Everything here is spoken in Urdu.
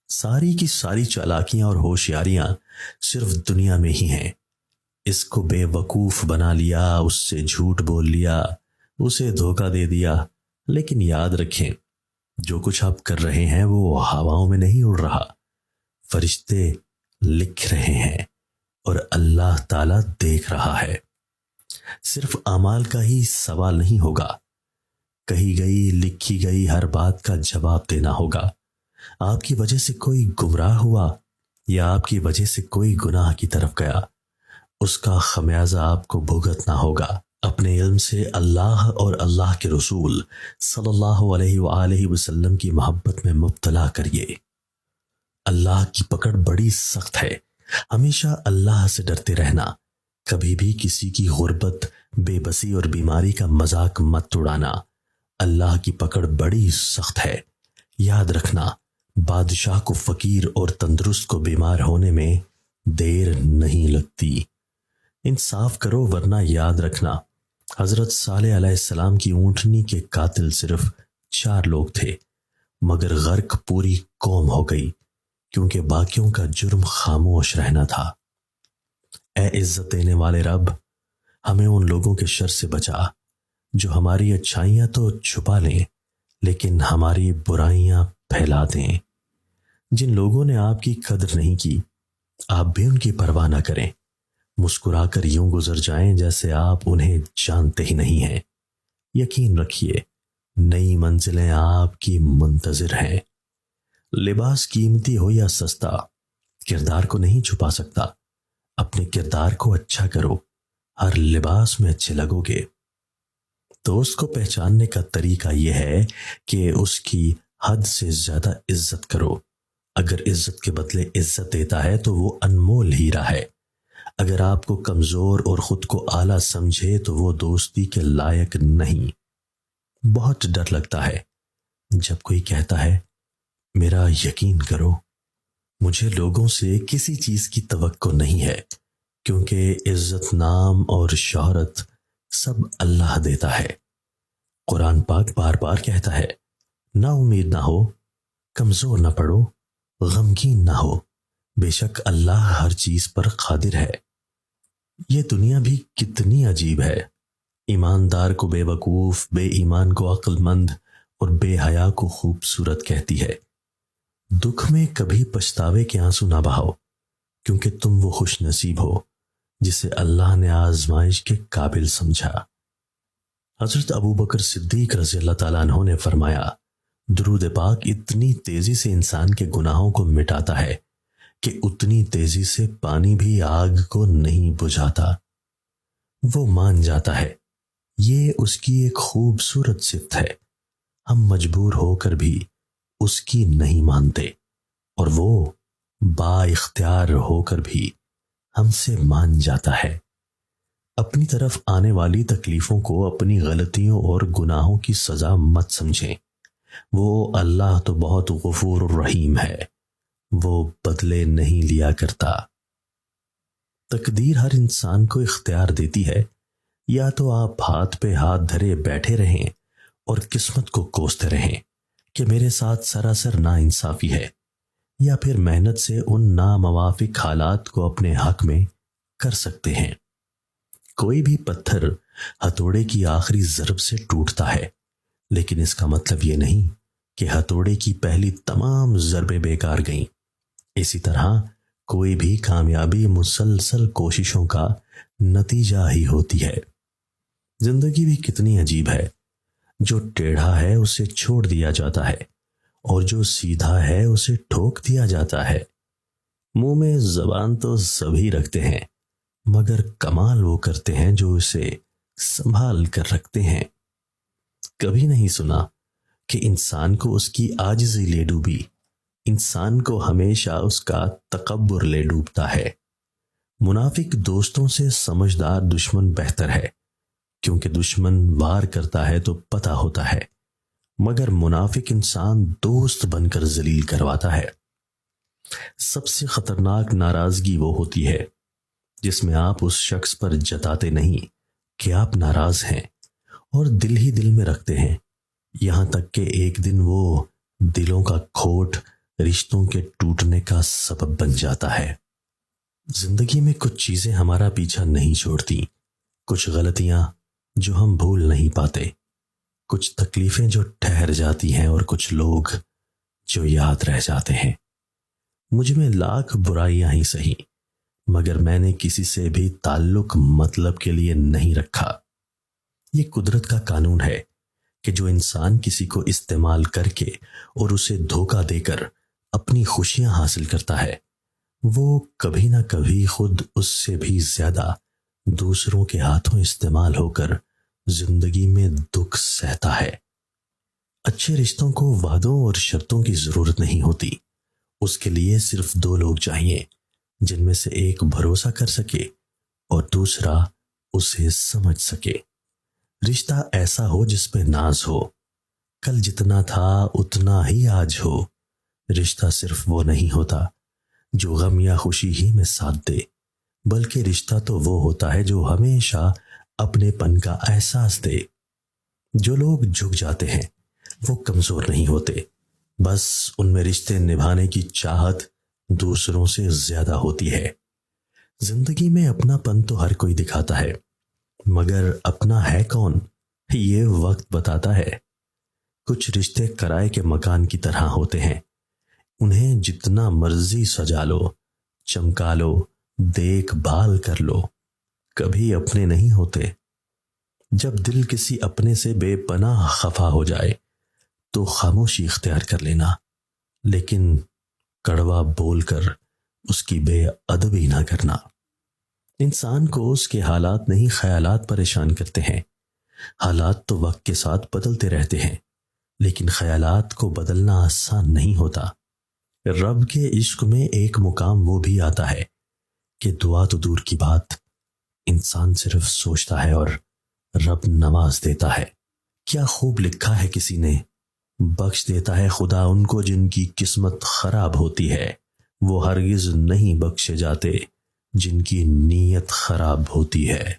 ساری کی ساری چالاکیاں اور ہوشیاریاں صرف دنیا میں ہی ہیں۔ اس کو بے وقوف بنا لیا، اس سے جھوٹ بول لیا، اسے دھوکہ دے دیا۔ لیکن یاد رکھیں، جو کچھ آپ کر رہے ہیں وہ ہواؤں میں نہیں اڑ رہا، فرشتے لکھ رہے ہیں اور اللہ تعالیٰ دیکھ رہا ہے۔ صرف اعمال کا ہی سوال نہیں ہوگا، کہی گئی لکھی گئی ہر بات کا جواب دینا ہوگا۔ آپ کی وجہ سے کوئی گمراہ ہوا یا آپ کی وجہ سے کوئی گناہ کی طرف گیا، اس کا خمیازہ آپ کو بھگتنا ہوگا۔ اپنے علم سے اللہ اور اللہ کے رسول صلی اللہ علیہ وآلہ وسلم کی محبت میں مبتلا کریے۔ اللہ کی پکڑ بڑی سخت ہے، ہمیشہ اللہ سے ڈرتے رہنا، کبھی بھی کسی کی غربت، بے بسی اور بیماری کا مذاق مت اڑانا۔ اللہ کی پکڑ بڑی سخت ہے، یاد رکھنا، بادشاہ کو فقیر اور تندرست کو بیمار ہونے میں دیر نہیں لگتی۔ انصاف کرو ورنہ یاد رکھنا، حضرت صالح علیہ السلام کی اونٹنی کے قاتل صرف 4 لوگ تھے، مگر غرق پوری قوم ہو گئی کیونکہ باقیوں کا جرم خاموش رہنا تھا۔ اے عزت دینے والے رب، ہمیں ان لوگوں کے شر سے بچا جو ہماری اچھائیاں تو چھپا لیں لیکن ہماری برائیاں پھیلا دیں۔ جن لوگوں نے آپ کی قدر نہیں کی، آپ بھی ان کی پرواہ نہ کریں، مسکرا کر یوں گزر جائیں جیسے آپ انہیں جانتے ہی نہیں ہیں۔ یقین رکھیے، نئی منزلیں آپ کی منتظر ہیں۔ لباس قیمتی ہو یا سستا، کردار کو نہیں چھپا سکتا۔ اپنے کردار کو اچھا کرو، ہر لباس میں اچھے لگو گے۔ دوست کو پہچاننے کا طریقہ یہ ہے کہ اس کی حد سے زیادہ عزت کرو۔ اگر عزت کے بدلے عزت دیتا ہے تو وہ انمول ہیرا ہے۔ اگر آپ کو کمزور اور خود کو اعلیٰ سمجھے تو وہ دوستی کے لائق نہیں۔ بہت ڈر لگتا ہے جب کوئی کہتا ہے میرا یقین کرو، مجھے لوگوں سے کسی چیز کی توقع نہیں ہے، کیونکہ عزت، نام اور شہرت سب اللہ دیتا ہے۔ قرآن پاک بار بار کہتا ہے، نا امید نہ ہو، کمزور نہ پڑو، غمگین نہ ہو، بے شک اللہ ہر چیز پر قادر ہے۔ یہ دنیا بھی کتنی عجیب ہے، ایماندار کو بے وقوف، بے ایمان کو عقل مند اور بے حیا کو خوبصورت کہتی ہے۔ دکھ میں کبھی پچھتاوے کے آنسو نہ بہاؤ، کیونکہ تم وہ خوش نصیب ہو جسے اللہ نے آزمائش کے قابل سمجھا۔ حضرت ابوبکر صدیق رضی اللہ تعالیٰ عنہ نے فرمایا، درود پاک اتنی تیزی سے انسان کے گناہوں کو مٹاتا ہے کہ اتنی تیزی سے پانی بھی آگ کو نہیں بجھاتا۔ وہ مان جاتا ہے، یہ اس کی ایک خوبصورت صفت ہے۔ ہم مجبور ہو کر بھی اس کی نہیں مانتے، اور وہ با اختیار ہو کر بھی ہم سے مان جاتا ہے۔ اپنی طرف آنے والی تکلیفوں کو اپنی غلطیوں اور گناہوں کی سزا مت سمجھیں۔ وہ اللہ تو بہت غفور الرحیم ہے، وہ بدلے نہیں لیا کرتا۔ تقدیر ہر انسان کو اختیار دیتی ہے، یا تو آپ ہاتھ پہ ہاتھ دھرے بیٹھے رہیں اور قسمت کو کوستے رہیں کہ میرے ساتھ سراسر ناانصافی ہے، یا پھر محنت سے ان ناموافق حالات کو اپنے حق میں کر سکتے ہیں۔ کوئی بھی پتھر ہتھوڑے کی آخری ضرب سے ٹوٹتا ہے، لیکن اس کا مطلب یہ نہیں کہ ہتھوڑے کی پہلی تمام ضربیں بیکار گئیں۔ اسی طرح کوئی بھی کامیابی مسلسل کوششوں کا نتیجہ ہی ہوتی ہے۔ زندگی بھی کتنی عجیب ہے، جو ٹیڑھا ہے اسے چھوڑ دیا جاتا ہے، اور جو سیدھا ہے اسے ٹھوک دیا جاتا ہے۔ منہ میں زبان تو سبھی رکھتے ہیں، مگر کمال وہ کرتے ہیں جو اسے سنبھال کر رکھتے ہیں۔ کبھی نہیں سنا کہ انسان کو اس کی عاجزی لے ڈوبی، انسان کو ہمیشہ اس کا تکبر لے ڈوبتا ہے۔ منافق دوستوں سے سمجھدار دشمن بہتر ہے، کیونکہ دشمن وار کرتا ہے تو پتہ ہوتا ہے، مگر منافق انسان دوست بن کر ذلیل کرواتا ہے۔ سب سے خطرناک ناراضگی وہ ہوتی ہے جس میں آپ اس شخص پر جتاتے نہیں کہ آپ ناراض ہیں، اور دل ہی دل میں رکھتے ہیں، یہاں تک کہ ایک دن وہ دلوں کا کھوٹ رشتوں کے ٹوٹنے کا سبب بن جاتا ہے۔ زندگی میں کچھ چیزیں ہمارا پیچھا نہیں چھوڑتی، کچھ غلطیاں جو ہم بھول نہیں پاتے، کچھ تکلیفیں جو ٹھہر جاتی ہیں، اور کچھ لوگ جو یاد رہ جاتے ہیں۔ مجھ میں لاکھ برائیاں ہی سہی، مگر میں نے کسی سے بھی تعلق مطلب کے لیے نہیں رکھا۔ یہ قدرت کا قانون ہے کہ جو انسان کسی کو استعمال کر کے اور اسے دھوکہ دے کر اپنی خوشیاں حاصل کرتا ہے، وہ کبھی نہ کبھی خود اس سے بھی زیادہ دوسروں کے ہاتھوں استعمال ہو کر زندگی میں دکھ سہتا ہے۔ اچھے رشتوں کو وعدوں اور شرطوں کی ضرورت نہیں ہوتی، اس کے لیے صرف دو لوگ چاہیے جن میں سے ایک بھروسہ کر سکے اور دوسرا اسے سمجھ سکے۔ رشتہ ایسا ہو جس پہ ناز ہو، کل جتنا تھا اتنا ہی آج ہو۔ رشتہ صرف وہ نہیں ہوتا جو غم یا خوشی ہی میں ساتھ دے، بلکہ رشتہ تو وہ ہوتا ہے جو ہمیشہ اپنے پن کا احساس دے۔ جو لوگ جھک جاتے ہیں وہ کمزور نہیں ہوتے، بس ان میں رشتے نبھانے کی چاہت دوسروں سے زیادہ ہوتی ہے۔ زندگی میں اپنا پن تو ہر کوئی دکھاتا ہے، مگر اپنا ہے کون یہ وقت بتاتا ہے۔ کچھ رشتے کرائے کے مکان کی طرح ہوتے ہیں، انہیں جتنا مرضی سجا لو، چمکا لو، دیکھ بھال کر لو، کبھی اپنے نہیں ہوتے۔ جب دل کسی اپنے سے بے پناہ خفا ہو جائے تو خاموشی اختیار کر لینا، لیکن کڑوا بول کر اس کی بے ادبی نہ کرنا۔ انسان کو اس کے حالات نہیں خیالات پریشان کرتے ہیں۔ حالات تو وقت کے ساتھ بدلتے رہتے ہیں، لیکن خیالات کو بدلنا آسان نہیں ہوتا۔ رب کے عشق میں ایک مقام وہ بھی آتا ہے کہ دعا تو دور کی بات، انسان صرف سوچتا ہے اور رب نواز دیتا ہے۔ کیا خوب لکھا ہے کسی نے، بخش دیتا ہے خدا ان کو جن کی قسمت خراب ہوتی ہے، وہ ہرگز نہیں بخشے جاتے جن کی نیت خراب ہوتی ہے۔